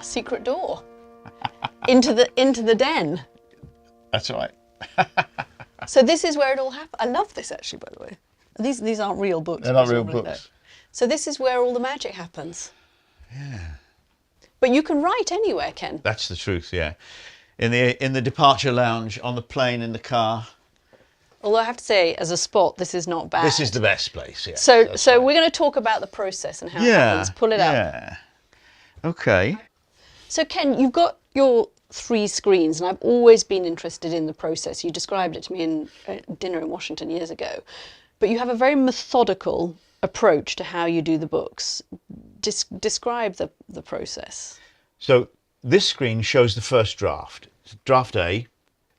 Secret door. into the den. That's right. So this is where it all happened. I love this actually, by the way. These aren't real books. They're not real books. So this is where all the magic happens. Yeah. But you can write anywhere, Ken. That's the truth, yeah. In the departure lounge, on the plane, in the car. Although I have to say, as a spot, this is not bad. This is the best place, yeah. So right. we're going to talk about the process and how it happens. Pull it up. Yeah. Okay. So Ken, you've got your 3 screens, and I've always been interested in the process. You described it to me in dinner in Washington years ago. But you have a very methodical approach to how you do the books. Describe the process. So this screen shows the first draft. Draft A.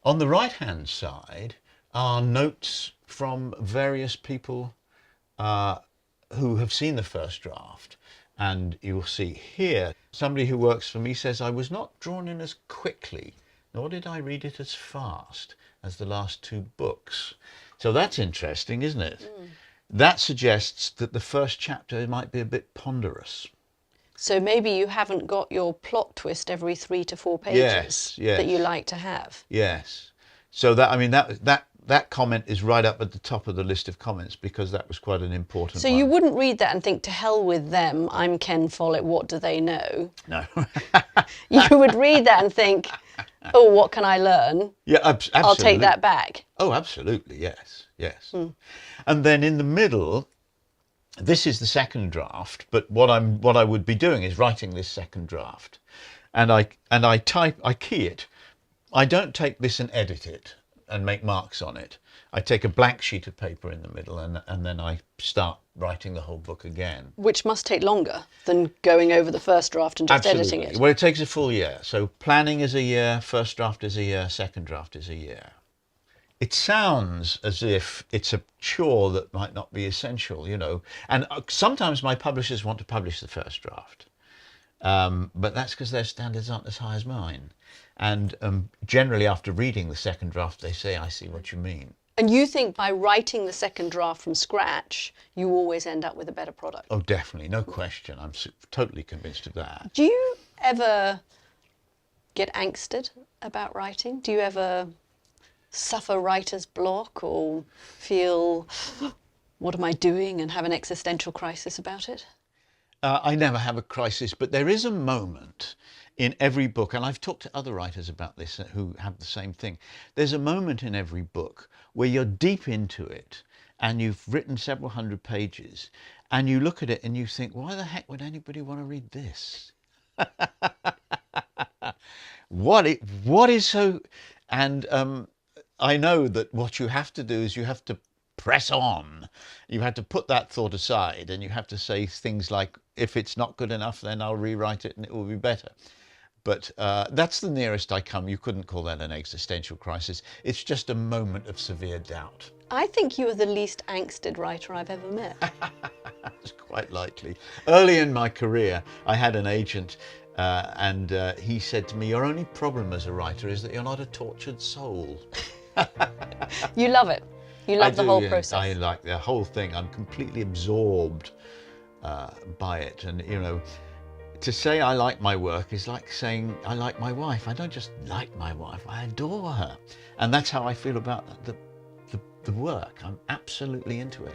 On the right-hand side are notes from various people who have seen the first draft. And you'll see here, somebody who works for me says, I was not drawn in as quickly, nor did I read it as fast as the last 2 books. So that's interesting, isn't it? That suggests that the first chapter might be a bit ponderous. So maybe you haven't got your plot twist every 3 to 4 pages that you like to have. Yes. So that comment is right up at the top of the list of comments because that was quite an important one. So you wouldn't read that and think, to hell with them, I'm Ken Follett, what do they know? No. You would read that and think, oh, what can I learn? Yeah, absolutely. I'll take that back. Oh, absolutely, yes, yes. And then in the middle, this is the second draft, but what I would be doing is writing this second draft. And I key it. I don't take this and edit it and make marks on it. I take a blank sheet of paper in the middle and then I start writing the whole book again. Which must take longer than going over the first draft and just editing it. Well, it takes a full year. So planning is a year, first draft is a year, second draft is a year. It sounds as if it's a chore that might not be essential, you know. And sometimes my publishers want to publish the first draft. But that's because their standards aren't as high as mine. And generally after reading the second draft, they say, I see what you mean. And you think by writing the second draft from scratch, you always end up with a better product? Oh, definitely. No question. I'm totally convinced of that. Do you ever get angsted about writing? Do you ever suffer writer's block or feel, what am I doing, and have an existential crisis about it? I never have a crisis, but there is a moment in every book, and I've talked to other writers about this who have the same thing. There's a moment in every book where you're deep into it and you've written several hundred pages and you look at it and you think, why the heck would anybody want to read this? What is so... And I know that what you have to do is you have to press on. You have to put that thought aside and you have to say things like, if it's not good enough, then I'll rewrite it and it will be better. But that's the nearest I come. You couldn't call that an existential crisis. It's just a moment of severe doubt. I think you are the least angsted writer I've ever met. That's quite likely. Early in my career, I had an agent and he said to me, your only problem as a writer is that you're not a tortured soul. You love it. You love the whole process. I like the whole thing. I'm completely absorbed by it. And, you know, to say I like my work is like saying I like my wife. I don't just like my wife, I adore her. And that's how I feel about the work. I'm absolutely into it.